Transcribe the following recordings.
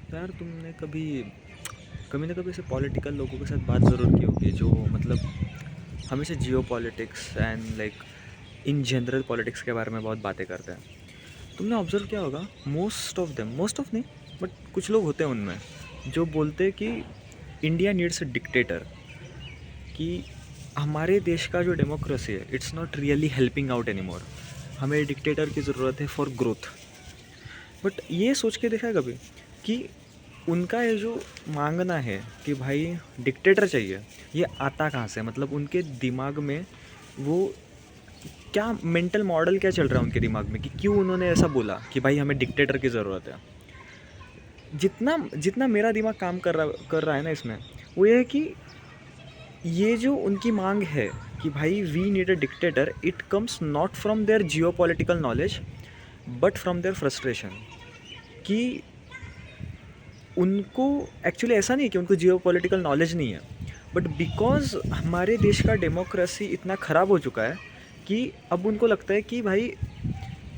तो यार तुमने कभी कभी ना कभी ऐसे पॉलिटिकल लोगों के साथ बात ज़रूर की होगी जो मतलब हमेशा जियो politics and like in general politics के बारे में बहुत बातें करते हैं। तुमने ऑब्जर्व किया होगा, मोस्ट ऑफ नहीं, बट कुछ लोग होते हैं उनमें जो बोलते हैं कि इंडिया नीड्स अ डिक्टेटर, कि हमारे देश का जो डेमोक्रेसी है it's not really helping out any more, हमें डिक्टेटर की ज़रूरत है फॉर ग्रोथ। बट ये सोच के देखा है कभी कि उनका ये जो मांगना है कि भाई डिक्टेटर चाहिए, ये आता कहाँ से? मतलब उनके दिमाग में वो क्या मेंटल मॉडल क्या चल रहा है उनके दिमाग में कि क्यों उन्होंने ऐसा बोला कि भाई हमें डिक्टेटर की ज़रूरत है। जितना जितना मेरा दिमाग काम कर रहा है ना इसमें, वो ये है कि ये जो उनकी मांग है कि भाई we need a dictator, it comes not from their geo political knowledge but from their frustration. कि उनको एक्चुअली ऐसा नहीं है कि उनको जियो पॉलिटिकल नॉलेज नहीं है, बट बिकॉज हमारे देश का डेमोक्रेसी इतना ख़राब हो चुका है कि अब उनको लगता है कि भाई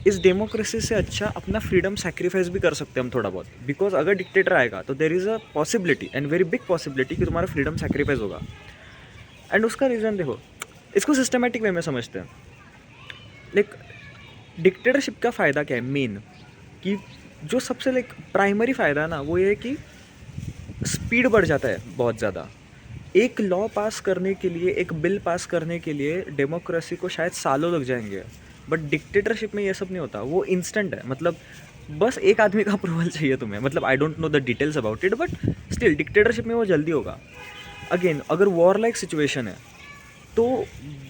इस डेमोक्रेसी से अच्छा अपना फ्रीडम सेक्रीफाइस भी कर सकते हैं हम थोड़ा बहुत। बिकॉज अगर डिक्टेटर आएगा तो there is a possibility and very big possibility कि तुम्हारा फ्रीडम सेक्रीफाइस होगा। एंड उसका रीज़न देखो, इसको सिस्टमेटिक वे में समझते हैं। लाइक डिक्टेटरशिप का फ़ायदा क्या है मेन, कि जो सबसे लाइक प्राइमरी फ़ायदा है ना, वो ये है कि स्पीड बढ़ जाता है बहुत ज़्यादा। एक लॉ पास करने के लिए, एक बिल पास करने के लिए डेमोक्रेसी को शायद सालों लग जाएंगे, बट डिक्टेटरशिप में ये सब नहीं होता, वो इंस्टेंट है। मतलब बस एक आदमी का अप्रूवल चाहिए तुम्हें। मतलब I don't know the details about it, but still dictatorship में वो जल्दी होगा। अगेन अगर वॉर लाइक सिचुएशन है तो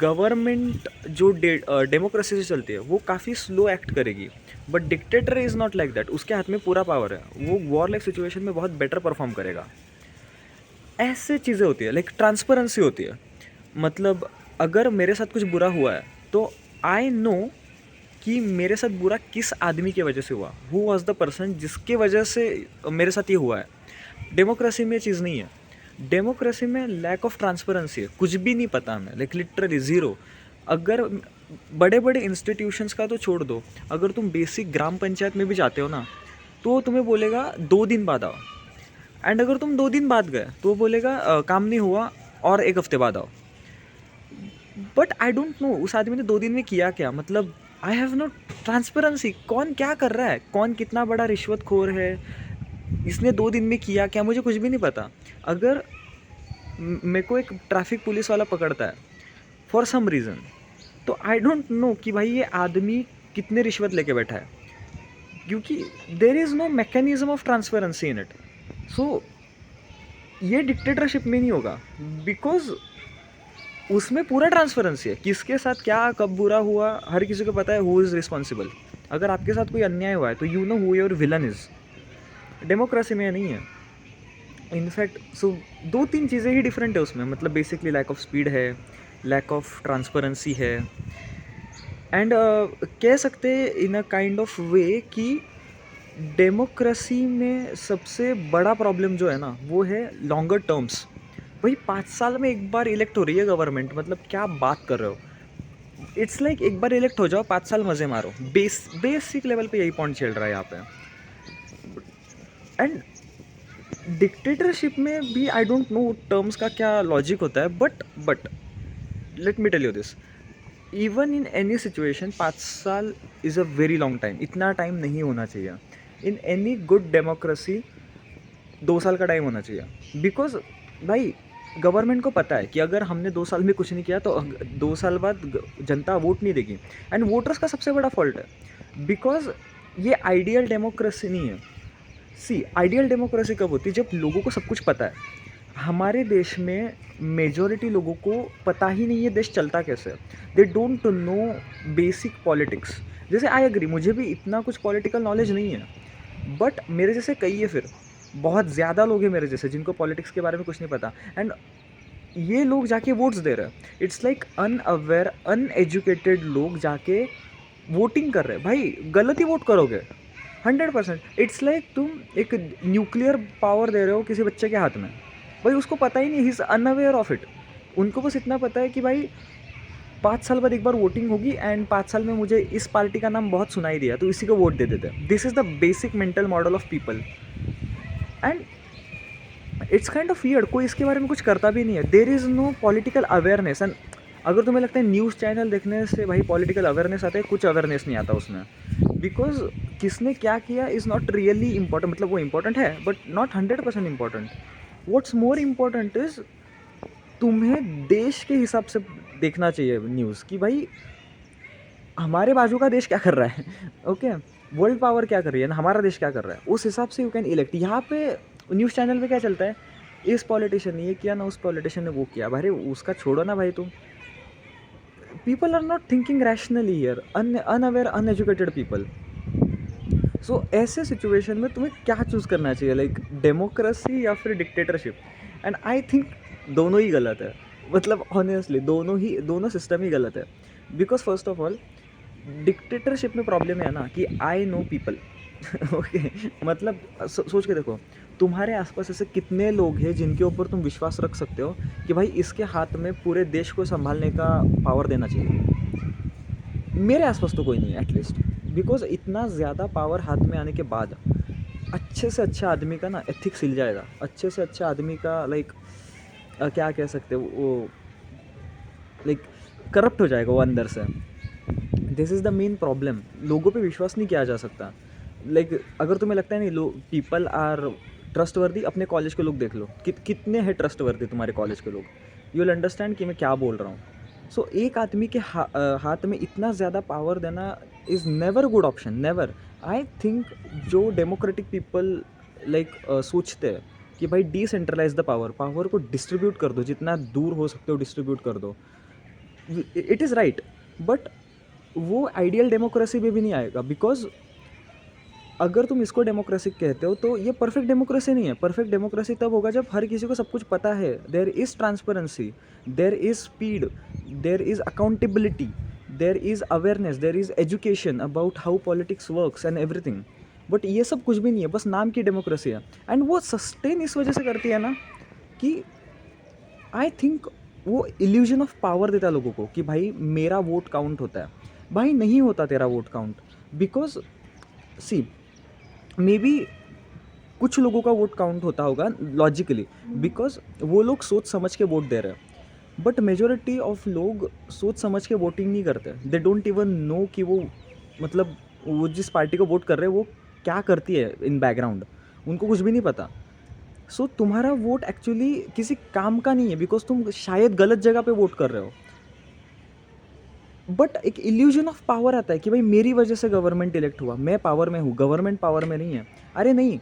गवर्नमेंट जो डेमोक्रेसी से चलती है वो काफ़ी स्लो एक्ट करेगी, but dictator is not like that. उसके हाथ में पूरा पावर है, वो वॉर लाइक सिचुएशन में बहुत बेटर परफॉर्म करेगा। ऐसे चीज़ें होती है, लाइक ट्रांसपेरेंसी होती है। मतलब अगर मेरे साथ कुछ बुरा हुआ है तो आई नो कि मेरे साथ बुरा किस आदमी की वजह से हुआ, हु वॉज द पर्सन जिसके वजह से मेरे साथ ये हुआ है। डेमोक्रेसी में ये चीज़ नहीं है। डेमोक्रेसी में लैक ऑफ ट्रांसपेरेंसी है, कुछ भी नहीं पता हमें, लाइक लिटरली ज़ीरो। अगर बड़े बड़े इंस्टीट्यूशंस का तो छोड़ दो, अगर तुम बेसिक ग्राम पंचायत में भी जाते हो ना, तो वो तुम्हें बोलेगा 2 दिन बाद आओ। एंड अगर तुम 2 दिन बाद गए तो वो बोलेगा काम नहीं हुआ और एक हफ्ते बाद आओ। बट आई डोंट नो उस आदमी ने 2 दिन में किया क्या। मतलब आई हैव नो ट्रांसपेरेंसी, कौन क्या कर रहा है, कौन कितना बड़ा रिश्वतखोर है, इसने 2 दिन में किया क्या, मुझे कुछ भी नहीं पता। अगर मेरे को एक ट्रैफिक पुलिस वाला पकड़ता है फॉर सम रीज़न, तो आई डोंट नो कि भाई ये आदमी कितने रिश्वत लेके बैठा है, क्योंकि there is no mechanism of transparency in it. So ये डिक्टेटरशिप में नहीं होगा, बिकॉज उसमें पूरा ट्रांसपेरेंसी है, किसके साथ क्या कब बुरा हुआ हर किसी को पता है, हु इज़ रिस्पॉन्सिबल। अगर आपके साथ कोई अन्याय हुआ है तो you know who your villain is. Democracy में नहीं है। इनफैक्ट सो 2-3 चीज़ें ही डिफरेंट है उसमें। मतलब बेसिकली लैक ऑफ स्पीड है, लैक ऑफ ट्रांसपेरेंसी है, एंड कह सकते हैं इन अ काइंड ऑफ वे कि डेमोक्रेसी में सबसे बड़ा प्रॉब्लम जो है ना वो है लॉन्गर टर्म्स। भाई 5 साल में एक बार इलेक्ट हो रही है गवर्नमेंट, मतलब क्या बात कर रहे हो। इट्स लाइक एक बार इलेक्ट हो जाओ, 5 साल मज़े मारो। बेसिक लेवल पे यही पॉइंट चल रहा है यहाँ पे। एंड डिक्टेटरशिप में भी आई डोंट नो टर्म्स का क्या लॉजिक होता है, but let me tell you this, even in any situation 5 साल is a very long time. इतना टाइम नहीं होना चाहिए। इन एनी गुड डेमोक्रेसी 2 साल का टाइम होना चाहिए, बिकॉज भाई गवर्नमेंट को पता है कि अगर हमने 2 साल में कुछ नहीं किया तो 2 साल बाद जनता वोट नहीं देगी। एंड वोटर्स का सबसे बड़ा फॉल्ट है, बिकॉज ये आइडियल डेमोक्रेसी नहीं है। सी आइडियल डेमोक्रेसी कब होती है, जब लोगों को सब कुछ पता है। हमारे देश में मेजॉरिटी लोगों को पता ही नहीं है देश चलता कैसे। They don't know basic politics. जैसे आई एग्री, मुझे भी इतना कुछ पॉलिटिकल नॉलेज नहीं है, बट मेरे जैसे कई है, फिर बहुत ज़्यादा लोग हैं मेरे जैसे जिनको पॉलिटिक्स के बारे में कुछ नहीं पता। एंड ये लोग जाके वोट्स दे रहे हैं। इट्स लाइक अनअवेयर अनएजुकेटेड लोग जाके वोटिंग कर रहे हैं। भाई गलत ही वोट करोगे 100%। इट्स लाइक तुम एक न्यूक्लियर पावर दे रहे हो किसी बच्चे के हाथ में, भाई उसको पता ही नहीं, he is unaware of it. उनको बस इतना पता है कि भाई 5 साल बाद एक बार वोटिंग होगी एंड 5 साल में मुझे इस पार्टी का नाम बहुत सुनाई दिया तो इसी को वोट दे देते हैं। This is the basic mental model of people. And it's kind of weird, कोई इसके बारे में कुछ करता भी नहीं है। There is no political awareness. And अगर तुम्हें लगता है न्यूज़ चैनल देखने से भाई पॉलिटिकल अवेयरनेस आता है, कुछ अवेयरनेस नहीं आता उसमें। बिकॉज किसने क्या किया इज़ नॉट रियली इंपॉर्टेंट, मतलब वो इंपॉर्टेंट है but not 100% important. What's more important is तुम्हें देश के हिसाब से देखना चाहिए न्यूज़, कि भाई हमारे बाजू का देश क्या कर रहा है ओके, वर्ल्ड पावर क्या कर रही है ना, हमारा देश क्या कर रहा है, उस हिसाब से यू कैन इलेक्ट। यहाँ पे न्यूज़ चैनल पे क्या चलता है, इस पॉलिटिशियन ने ये किया ना, उस पॉलिटिशियन ने वो किया, भाई उसका छोड़ो ना भाई तुम। People are not thinking rationally here, unaware uneducated people. So ऐसे सिचुएशन में तुम्हें क्या चूज़ करना चाहिए, लाइक डेमोक्रेसी या फिर डिक्टेटरशिप? एंड आई थिंक दोनों ही गलत है, मतलब ऑनेस्टली दोनों सिस्टम ही गलत है। Because first of all dictatorship में प्रॉब्लम है ना कि आई नो पीपल ओके, मतलब सोच के देखो, तुम्हारे आसपास ऐसे कितने लोग हैं जिनके ऊपर तुम विश्वास रख सकते हो कि भाई इसके हाथ में पूरे देश को संभालने का पावर देना चाहिए? मेरे आसपास तो कोई नहीं है एटलीस्ट। बिकॉज इतना ज़्यादा पावर हाथ में आने के बाद अच्छे से अच्छा आदमी का ना एथिक्स हिल जाएगा, अच्छे से अच्छा आदमी का लाइक क्या कह सकते हो वो, लाइक करप्ट हो जाएगा वो अंदर से। This is the main problem, लोगों पे विश्वास नहीं किया जा सकता। लाइक अगर तुम्हें लगता है नहीं लोग पीपल आर ट्रस्टवर्दी, अपने कॉलेज के लोग देख लो, कितने हैं ट्रस्टवर्दी तुम्हारे कॉलेज के लोग, यू विल अंडरस्टैंड कि मैं क्या बोल रहा हूँ। सो एक आदमी के हाथ में इतना ज़्यादा पावर देना is never good option, never. I think जो डेमोक्रेटिक पीपल लाइक सोचते हैं कि भाई डिसेंट्रलाइज द पावर, पावर को डिस्ट्रीब्यूट कर दो, जितना दूर हो सकते हो डिस्ट्रीब्यूट कर दो, इट इज़ राइट। बट वो आइडियल डेमोक्रेसी में भी नहीं आएगा। बिकॉज अगर तुम इसको डेमोक्रेसी कहते हो तो ये परफेक्ट डेमोक्रेसी नहीं है। परफेक्ट डेमोक्रेसी तब होगा जब हर किसी को सब कुछ पता है, there is transparency, there is speed, there is accountability, there is awareness, there is education about how politics works and everything. But ये सब कुछ भी नहीं है, बस नाम की डेमोक्रेसी है। एंड वो सस्टेन इस वजह से करती है ना कि आई थिंक वो इल्यूजन ऑफ पावर देता है लोगों को कि भाई मेरा वोट काउंट होता है। भाई नहीं होता तेरा vote count. Because see maybe कुछ लोगों का वोट काउंट होता होगा लॉजिकली, बिकॉज वो लोग सोच समझ के वोट दे रहे हैं। बट मेजोरिटी ऑफ लोग सोच समझ के वोटिंग नहीं करते, दे डोंट इवन नो कि वो मतलब वो जिस पार्टी को वोट कर रहे हैं वो क्या करती है इन बैकग्राउंड, उनको कुछ भी नहीं पता। सो तुम्हारा वोट एक्चुअली किसी काम का नहीं है, बिकॉज तुम शायद गलत जगह पे वोट कर रहे हो। बट एक इल्यूजन ऑफ पावर आता है कि भाई मेरी वजह से गवर्नमेंट इलेक्ट हुआ, मैं पावर में हूँ, गवर्नमेंट पावर में नहीं है। अरे नहीं,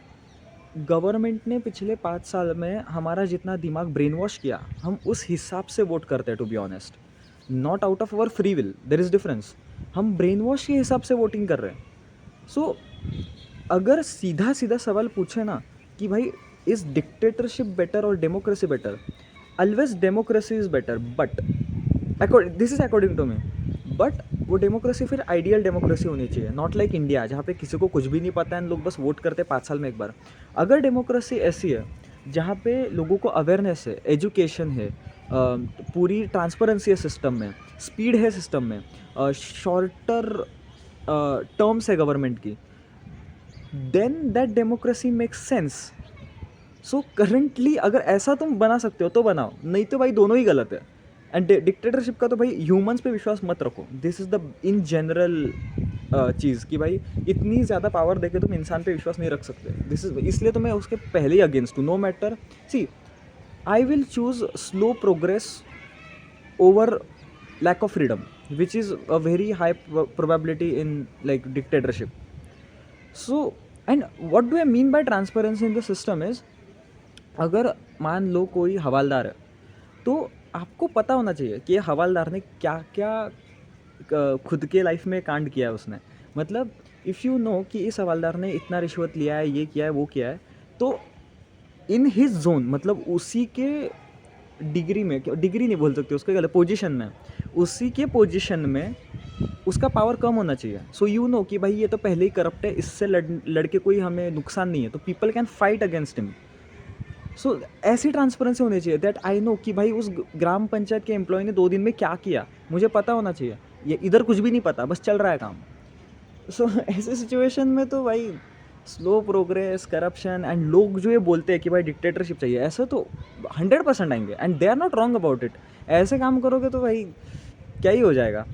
गवर्नमेंट ने पिछले 5 साल में हमारा जितना दिमाग ब्रेन वॉश किया, हम उस हिसाब से वोट करते हैं, to be honest, not out of our free will, there is difference. हम ब्रेन वॉश के हिसाब से वोटिंग कर रहे हैं। सो अगर सीधा सीधा सवाल पूछे ना कि भाई इज़ डिक्टेटरशिप बेटर और democracy better, always democracy is better, but this is according to me. But वो डेमोक्रेसी फिर आइडियल डेमोक्रेसी होनी चाहिए, नॉट लाइक इंडिया जहाँ पे किसी को कुछ भी नहीं पता है, लोग बस वोट करते हैं 5 साल में एक बार। अगर डेमोक्रेसी ऐसी है जहाँ पे लोगों को अवेयरनेस है, एजुकेशन है, पूरी ट्रांसपेरेंसी है सिस्टम में, स्पीड है सिस्टम में, शॉर्टर टर्म्स है गवर्नमेंट की, then that democracy makes sense. So currently अगर ऐसा तुम बना सकते हो तो बनाओ, नहीं तो भाई दोनों ही गलत है। एंड डिक्टेटरशिप का तो भाई ह्यूमंस पे विश्वास मत रखो, this is the in general चीज़ कि भाई इतनी ज़्यादा पावर देके तुम इंसान पे विश्वास नहीं रख सकते। दिस इज इसलिए तो मैं उसके पहले ही अगेंस्ट हूँ, no matter. See I will choose slow progress over lack of freedom, which is a very high probability in like dictatorship. So and what do I mean by transparency in the system is, अगर मान लो कोई हवालदार है तो आपको पता होना चाहिए कि ये हवालदार ने क्या क्या खुद के लाइफ में कांड किया है उसने। मतलब इफ़ यू नो कि इस हवालदार ने इतना रिश्वत लिया है, ये किया है, वो किया है, तो इन हिज जोन, मतलब उसी के डिग्री में, डिग्री नहीं बोल सकते उसके गलत, पोजीशन में, उसी के पोजीशन में उसका पावर कम होना चाहिए। सो यू नो कि भाई ये तो पहले ही करप्ट है, इससे लड़के कोई हमें नुकसान नहीं है, तो people can fight against him. So ऐसी ट्रांसपेरेंसी होनी चाहिए दैट आई नो कि भाई उस ग्राम पंचायत के एम्प्लॉय ने 2 दिन में क्या किया, मुझे पता होना चाहिए। ये इधर कुछ भी नहीं पता, बस चल रहा है काम। सो ऐसे सिचुएशन में तो भाई स्लो प्रोग्रेस, करप्शन एंड लोग जो ये बोलते हैं कि भाई डिक्टेटरशिप चाहिए, ऐसा तो 100% आएंगे and they are not wrong about it. ऐसे काम करोगे तो भाई क्या ही हो जाएगा।